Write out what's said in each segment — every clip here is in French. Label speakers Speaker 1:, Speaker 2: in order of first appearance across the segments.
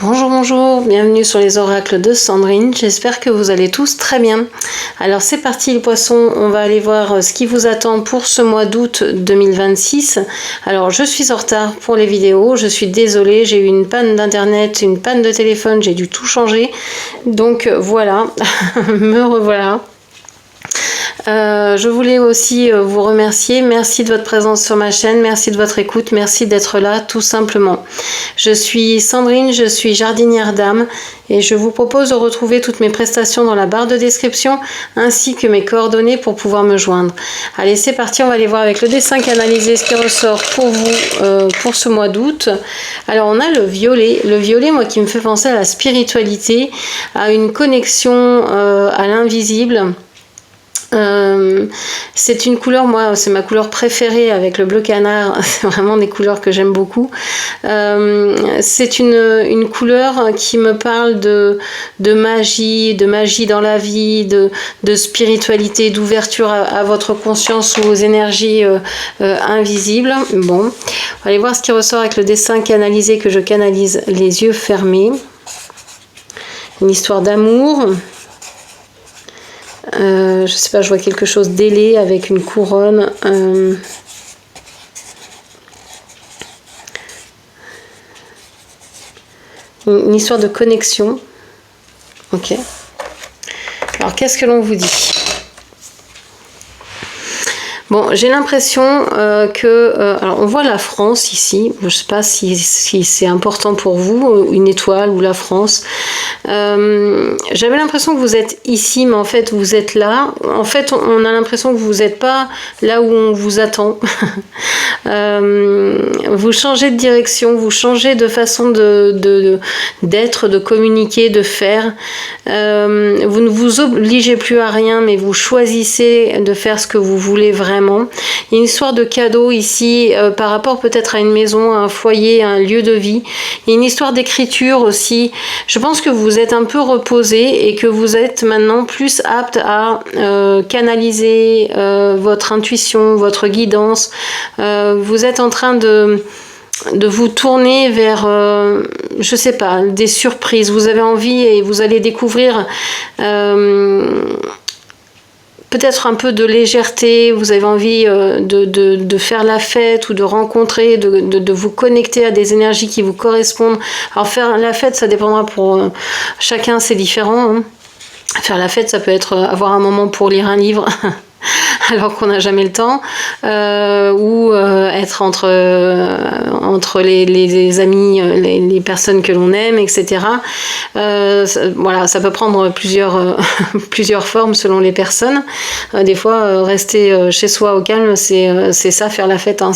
Speaker 1: Bonjour, bonjour, bienvenue sur les oracles de Sandrine, j'espère que vous allez tous très bien. Alors c'est parti les poissons, on va aller voir ce qui vous attend pour ce mois d'août 2026. Alors je suis en retard pour les vidéos, je suis désolée, j'ai eu une panne d'internet, une panne de téléphone, j'ai dû tout changer. Donc voilà, me revoilà. Je voulais aussi vous remercier, merci de votre présence sur ma chaîne, merci de votre écoute, merci d'être là tout simplement. Je suis Sandrine, je suis jardinière d'âme et je vous propose de retrouver toutes mes prestations dans la barre de description ainsi que mes coordonnées pour pouvoir me joindre. Allez c'est parti, on va aller voir avec le dessin canalisé ce qui ressort pour vous pour ce mois d'août. Alors on a le violet moi qui me fait penser à la spiritualité, à une connexion à l'invisible. C'est une couleur, moi c'est ma couleur préférée avec le bleu canard, c'est vraiment des couleurs que j'aime beaucoup. C'est une couleur qui me parle de magie dans la vie, de spiritualité, d'ouverture à votre conscience ou aux énergies invisibles. Bon, on va aller voir ce qui ressort avec le dessin canalisé que je canalise les yeux fermés. Une histoire d'amour. Je sais pas, je vois quelque chose d'ailé avec une couronne. Une histoire de connexion. Ok. Alors, qu'est-ce que l'on vous dit ? Bon, j'ai l'impression alors on voit la France ici, je ne sais pas si c'est important pour vous, une étoile ou la France. J'avais l'impression que vous êtes ici, mais en fait vous êtes là. En fait, on a l'impression que vous n'êtes pas là où on vous attend. Vous changez de direction, vous changez de façon d'être, de communiquer, de faire. Vous ne vous obligez plus à rien, mais vous choisissez de faire ce que vous voulez vraiment. Il y a une histoire de cadeau ici par rapport peut-être à une maison, à un foyer, à un lieu de vie. Il y a une histoire d'écriture aussi. Je pense que vous êtes un peu reposé et que vous êtes maintenant plus apte à canaliser votre intuition, votre guidance. Vous êtes en train de vous tourner vers, je sais pas, des surprises. Vous avez envie et vous allez découvrir peut-être un peu de légèreté, vous avez envie de faire la fête ou de rencontrer, de vous connecter à des énergies qui vous correspondent. Alors faire la fête, ça dépendra pour chacun, c'est différent. Hein. Faire la fête, ça peut être avoir un moment pour lire un livre. Alors qu'on n'a jamais le temps, ou être entre les amis, les personnes que l'on aime, etc. Voilà, ça peut prendre plusieurs formes selon les personnes. Des fois, rester chez soi au calme, c'est ça, faire la fête. Hein,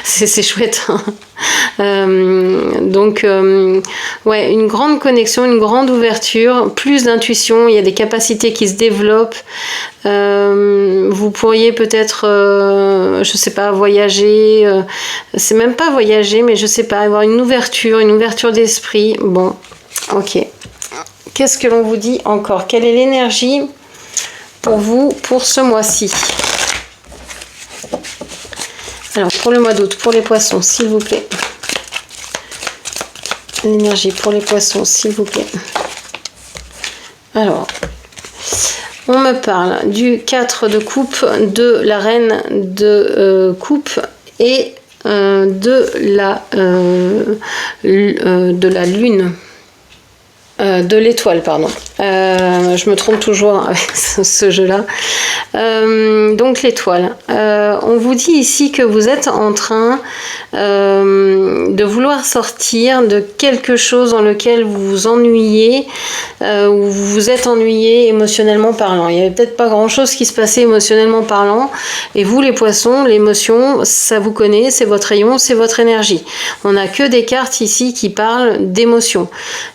Speaker 1: c'est chouette. Donc ouais, une grande connexion, une grande ouverture, plus d'intuition, il y a des capacités qui se développent. Vous pourriez peut-être je sais pas, voyager, c'est même pas voyager, mais je sais pas, avoir une ouverture d'esprit. Bon, ok, qu'est-ce que l'on vous dit encore? Quelle est l'énergie pour vous pour ce mois-ci? Alors, pour le mois d'août, pour les poissons, s'il vous plaît. L'énergie pour les poissons, s'il vous plaît. Alors, on me parle du 4 de coupe, de la reine de coupe et de la lune. De l'étoile, pardon. Je me trompe toujours avec ce jeu-là. Donc l'étoile. On vous dit ici que vous êtes en train de vouloir sortir de quelque chose dans lequel vous vous ennuyez, où vous vous êtes ennuyé émotionnellement parlant. Il n'y avait peut-être pas grand-chose qui se passait émotionnellement parlant. Et vous, les poissons, l'émotion, ça vous connaît, c'est votre rayon, c'est votre énergie. On n'a que des cartes ici qui parlent d'émotion.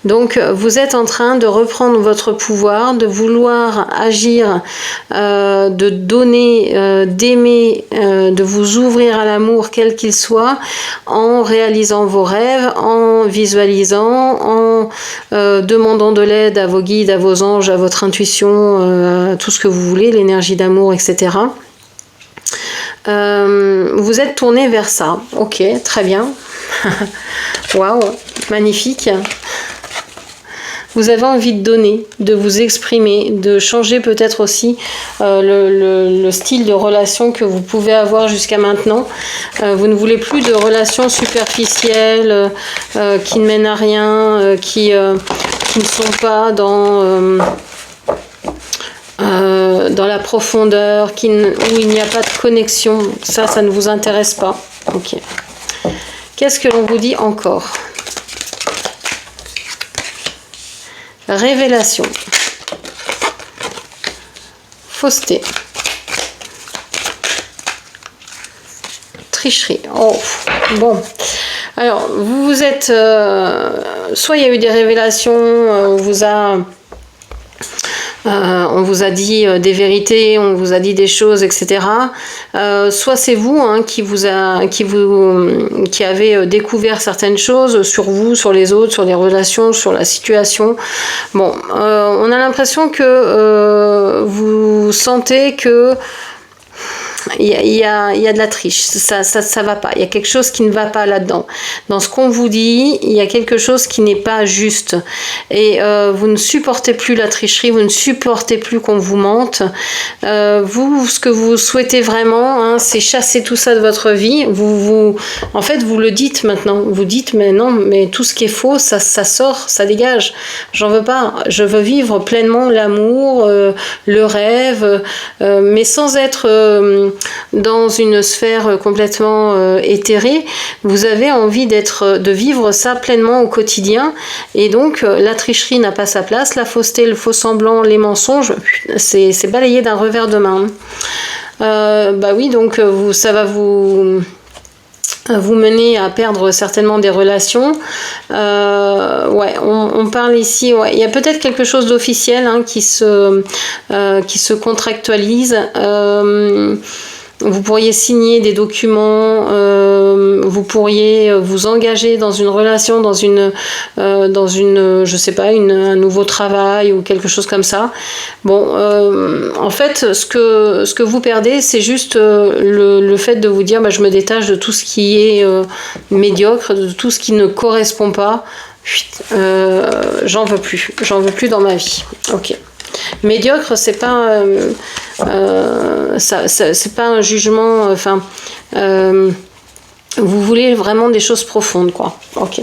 Speaker 1: Donc vous êtes en train de reprendre votre pouvoir, de vouloir agir, de donner, d'aimer, de vous ouvrir à l'amour quel qu'il soit, en réalisant vos rêves, en visualisant, en demandant de l'aide à vos guides, à vos anges, à votre intuition, à tout ce que vous voulez, l'énergie d'amour, etc. Vous êtes tourné vers ça. Ok, très bien. Waouh. magnifique. Vous avez envie de donner, de vous exprimer, de changer peut-être aussi le style de relation que vous pouvez avoir jusqu'à maintenant. Vous ne voulez plus de relations superficielles qui ne mènent à rien, qui ne sont pas dans la profondeur, où il n'y a pas de connexion. Ça ne vous intéresse pas. Ok. Qu'est-ce que l'on vous dit encore ? Révélation. Fausseté. Tricherie. Oh, bon. Alors, vous êtes... soit il y a eu des révélations, on vous a dit des vérités, on vous a dit des choses, etc. Soit c'est vous qui avez découvert certaines choses sur vous, sur les autres, sur les relations, sur la situation. Bon, on a l'impression que vous sentez que il y a de la triche, ça va pas, il y a quelque chose qui ne va pas là-dedans. Dans ce qu'on vous dit, il y a quelque chose qui n'est pas juste. Et vous ne supportez plus la tricherie, vous ne supportez plus qu'on vous mente. Vous, ce que vous souhaitez vraiment, c'est chasser tout ça de votre vie. En fait, vous le dites maintenant. Vous dites, mais non, mais tout ce qui est faux, ça sort, ça dégage. J'en veux pas. Je veux vivre pleinement l'amour, le rêve, mais sans être dans une sphère complètement éthérée. Vous avez envie de vivre ça pleinement au quotidien, et donc la tricherie n'a pas sa place, la fausseté, le faux semblant, les mensonges, c'est balayé d'un revers de main. Bah oui, donc ça va vous mener à perdre certainement des relations. Ouais, on parle ici, ouais, il y a peut-être quelque chose d'officiel qui se contractualise. Vous pourriez signer des documents, vous pourriez vous engager dans une relation, dans une je sais pas, un nouveau travail ou quelque chose comme ça. Bon, en fait, ce que vous perdez, c'est juste le fait de vous dire, je me détache de tout ce qui est médiocre, de tout ce qui ne correspond pas. J'en veux plus dans ma vie. Ok. Médiocre, c'est pas c'est pas un jugement. Vous voulez vraiment des choses profondes, quoi. Ok.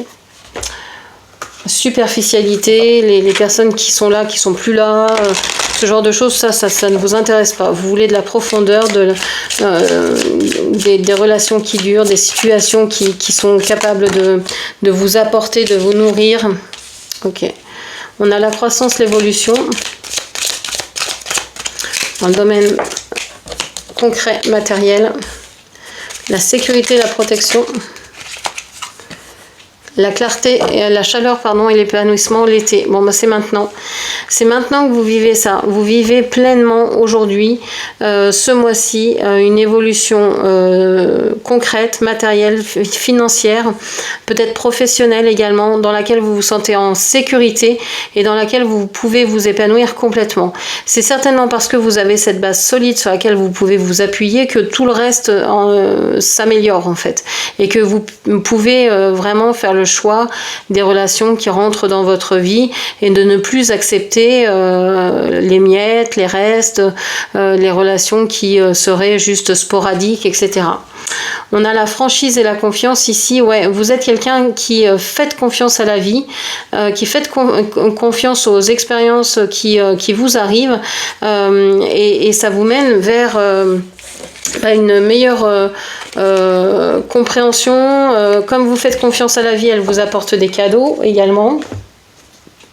Speaker 1: Superficialité, les personnes qui sont là, qui sont plus là, ce genre de choses, ça ne vous intéresse pas. Vous voulez de la profondeur, des relations qui durent, des situations qui sont capables de vous apporter, de vous nourrir. Ok. On a la croissance, l'évolution. Dans le domaine concret, matériel, la sécurité, la protection, la clarté, et la chaleur, et l'épanouissement, l'été. Bon, c'est maintenant. C'est maintenant que vous vivez ça. Vous vivez pleinement aujourd'hui, ce mois-ci, une évolution concrète, matérielle, financière, peut-être professionnelle également, dans laquelle vous vous sentez en sécurité et dans laquelle vous pouvez vous épanouir complètement. C'est certainement parce que vous avez cette base solide sur laquelle vous pouvez vous appuyer que tout le reste s'améliore en fait. Et que vous pouvez vraiment faire le choix des relations qui rentrent dans votre vie et de ne plus accepter les miettes, les restes, les relations qui seraient juste sporadiques, etc. On a la franchise et la confiance ici. Ouais, vous êtes quelqu'un qui fait confiance à la vie, qui fait confiance aux expériences qui vous arrivent, et ça vous mène vers une meilleure compréhension. Comme vous faites confiance à la vie, elle vous apporte des cadeaux également.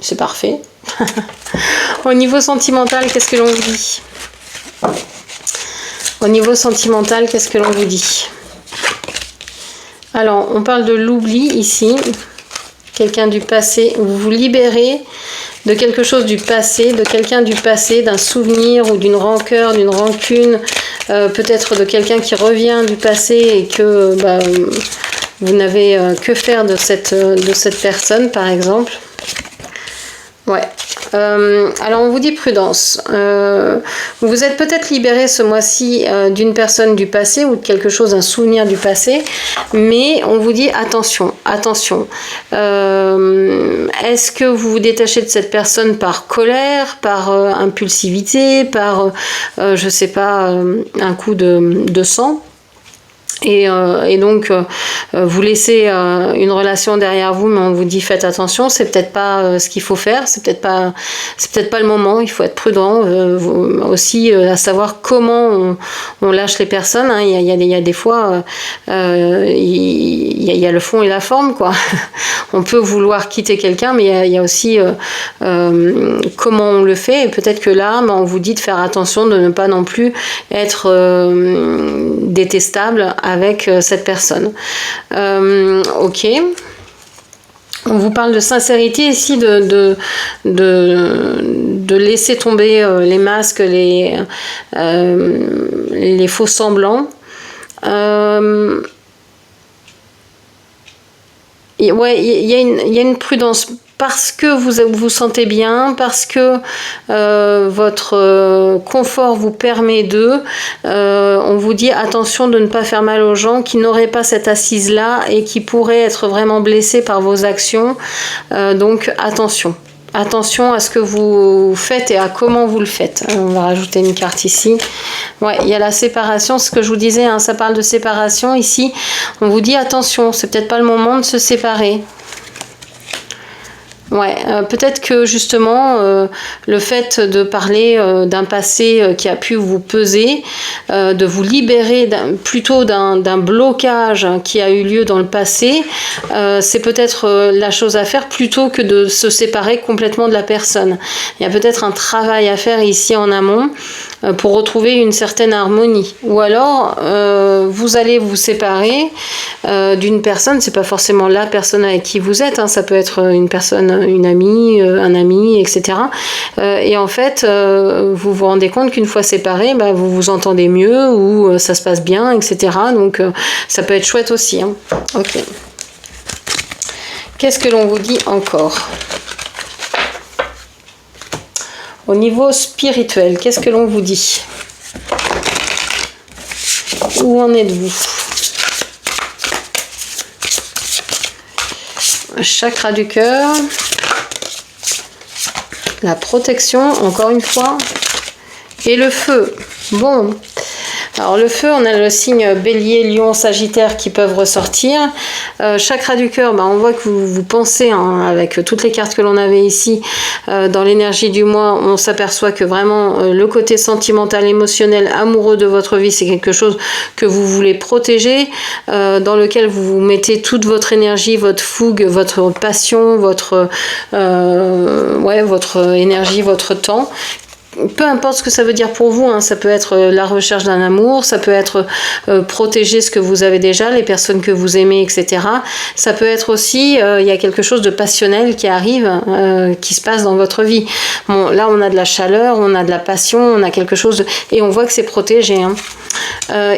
Speaker 1: C'est parfait. Au niveau sentimental, qu'est-ce que l'on vous dit ? Au niveau sentimental, qu'est-ce que l'on vous dit ? Alors, on parle de l'oubli ici. Quelqu'un du passé. Vous vous libérez de quelque chose du passé, de quelqu'un du passé, d'un souvenir ou d'une rancœur, d'une rancune, peut-être de quelqu'un qui revient du passé et que vous n'avez que faire de cette personne, par exemple. Ouais. Alors on vous dit prudence. Vous vous êtes peut-être libéré ce mois-ci d'une personne du passé ou de quelque chose, un souvenir du passé, mais on vous dit attention, attention. Est-ce que vous vous détachez de cette personne par colère, par impulsivité, par, je sais pas, un coup de sang? Et donc vous laissez une relation derrière vous, mais on vous dit faites attention, c'est peut-être pas ce qu'il faut faire, c'est peut-être pas le moment, il faut être prudent aussi à savoir comment on lâche les personnes, hein. Il y a des fois il y a le fond et la forme, quoi. On peut vouloir quitter quelqu'un, mais il y a aussi comment on le fait, et peut-être que là on vous dit de faire attention, de ne pas non plus être détestable avec cette personne. Ok. On vous parle de sincérité ici, de laisser tomber les masques, les faux semblants. Ouais, il y a une prudence parce que vous vous sentez bien, parce que votre confort vous permet on vous dit attention de ne pas faire mal aux gens qui n'auraient pas cette assise-là et qui pourraient être vraiment blessés par vos actions. Donc attention. Attention à ce que vous faites et à comment vous le faites. On va rajouter une carte ici. Ouais, il y a la séparation, ce que je vous disais, hein, ça parle de séparation. Ici, on vous dit attention, c'est peut-être pas le moment de se séparer. Ouais, peut-être que justement le fait de parler d'un passé qui a pu vous peser, de vous libérer plutôt d'un blocage qui a eu lieu dans le passé, c'est peut-être la chose à faire plutôt que de se séparer complètement de la personne. Il y a peut-être un travail à faire ici en amont pour retrouver une certaine harmonie. Ou alors vous allez vous séparer d'une personne, c'est pas forcément la personne avec qui vous êtes, hein, ça peut être une personne, une amie, un ami, etc. Et en fait, vous vous rendez compte qu'une fois séparés, vous vous entendez mieux ou ça se passe bien, etc. Donc ça peut être chouette aussi. Hein. Ok. Qu'est-ce que l'on vous dit encore ? Au niveau spirituel, qu'est-ce que l'on vous dit ? Où en êtes-vous ? Chakra du cœur. La protection, encore une fois. Et le feu. Bon. Alors le feu, on a le signe bélier, lion, sagittaire qui peuvent ressortir. Chakra du cœur, on voit que vous pensez, hein, avec toutes les cartes que l'on avait ici, dans l'énergie du mois, on s'aperçoit que vraiment le côté sentimental, émotionnel, amoureux de votre vie, c'est quelque chose que vous voulez protéger, dans lequel vous mettez toute votre énergie, votre fougue, votre passion, votre énergie, votre temps. Peu importe ce que ça veut dire pour vous, hein, ça peut être la recherche d'un amour, ça peut être protéger ce que vous avez déjà, les personnes que vous aimez, etc. Ça peut être aussi, il y a quelque chose de passionnel qui arrive, qui se passe dans votre vie. Bon, là on a de la chaleur, on a de la passion, on a quelque chose et on voit que c'est protégé. Hein.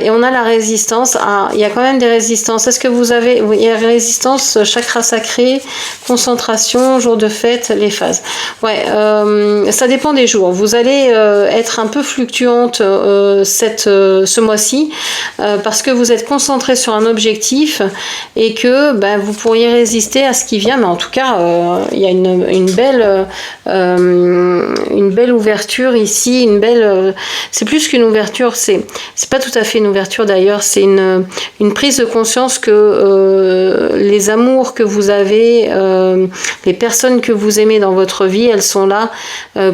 Speaker 1: Et on a la résistance. Ah, il y a quand même des résistances. Est-ce que vous avez... Il y a résistance, chakra sacré, concentration, jour de fête, les phases. Ouais, ça dépend des jours. Vous allez être un peu fluctuante ce mois-ci parce que vous êtes concentré sur un objectif et que vous pourriez résister à ce qui vient. Mais en tout cas, il y a une belle ouverture ici. Une belle... c'est plus qu'une ouverture. C'est pas tout à fait une ouverture d'ailleurs. C'est une prise de conscience que les amours que vous avez, les personnes que vous aimez dans votre vie, elles sont là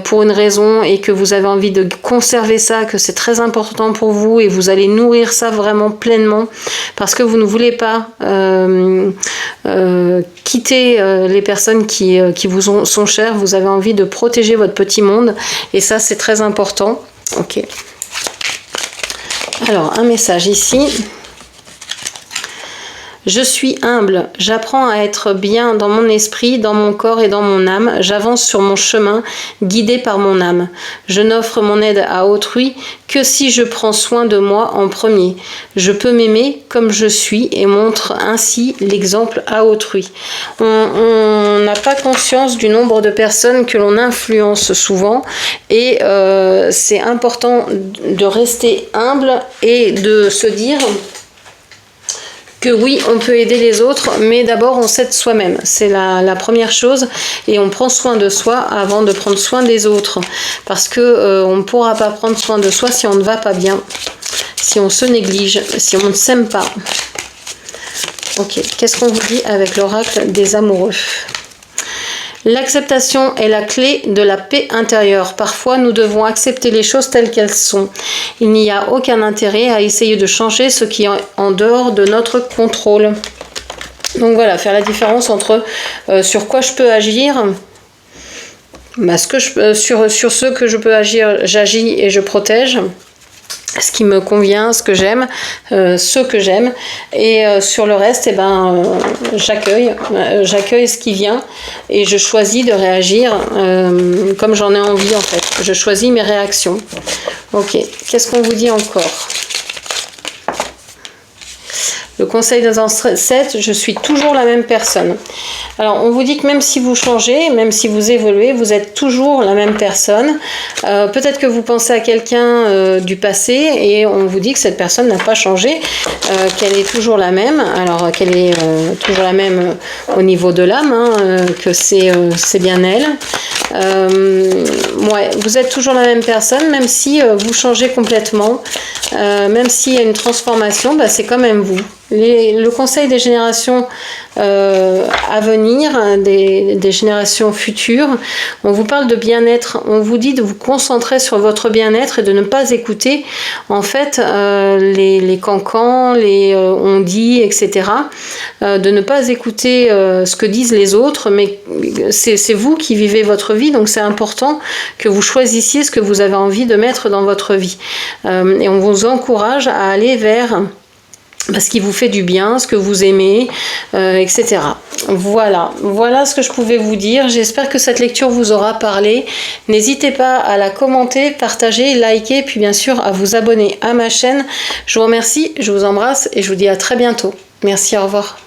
Speaker 1: pour une raison et que vous avez envie de conserver ça, que c'est très important pour vous et vous allez nourrir ça vraiment pleinement parce que vous ne voulez pas quitter les personnes qui vous sont chères. Vous avez envie de protéger votre petit monde et ça c'est très important. Ok. Alors un message ici. Je suis humble, j'apprends à être bien dans mon esprit, dans mon corps et dans mon âme. J'avance sur mon chemin, guidé par mon âme. Je n'offre mon aide à autrui que si je prends soin de moi en premier. Je peux m'aimer comme je suis et montre ainsi l'exemple à autrui. On n'a pas conscience du nombre de personnes que l'on influence souvent et c'est important de rester humble et de se dire que oui, on peut aider les autres, mais d'abord on s'aide soi-même. C'est la première chose et on prend soin de soi avant de prendre soin des autres. Parce que on ne pourra pas prendre soin de soi si on ne va pas bien, si on se néglige, si on ne s'aime pas. Ok, qu'est-ce qu'on vous dit avec l'oracle des amoureux? L'acceptation est la clé de la paix intérieure. Parfois, nous devons accepter les choses telles qu'elles sont. Il n'y a aucun intérêt à essayer de changer ce qui est en dehors de notre contrôle. Donc voilà, faire la différence entre sur quoi je peux agir. Bah, sur ce que je peux agir, j'agis et je protège. Ce qui me convient, ce que j'aime, et sur le reste, eh ben, j'accueille ce qui vient et je choisis de réagir comme j'en ai envie en fait. Je choisis mes réactions. Ok, qu'est-ce qu'on vous dit encore? Le conseil dans 7, je suis toujours la même personne. Alors, on vous dit que même si vous changez, même si vous évoluez, vous êtes toujours la même personne. Peut-être que vous pensez à quelqu'un du passé et on vous dit que cette personne n'a pas changé, qu'elle est toujours la même. Alors, qu'elle est toujours la même au niveau de l'âme, hein, que c'est bien elle. Ouais, vous êtes toujours la même personne, même si vous changez complètement, même s'il y a une transformation, bah, c'est quand même vous. Le conseil des générations à venir, des générations futures, on vous parle de bien-être, on vous dit de vous concentrer sur votre bien-être et de ne pas écouter en fait les cancans, les on dit, etc. De ne pas écouter ce que disent les autres, mais c'est vous qui vivez votre vie, donc c'est important que vous choisissiez ce que vous avez envie de mettre dans votre vie. Et on vous encourage à aller vers ce qui vous fait du bien, ce que vous aimez, etc. Voilà ce que je pouvais vous dire. J'espère que cette lecture vous aura parlé. N'hésitez pas à la commenter, partager, liker, puis bien sûr à vous abonner à ma chaîne. Je vous remercie, je vous embrasse et je vous dis à très bientôt. Merci, au revoir.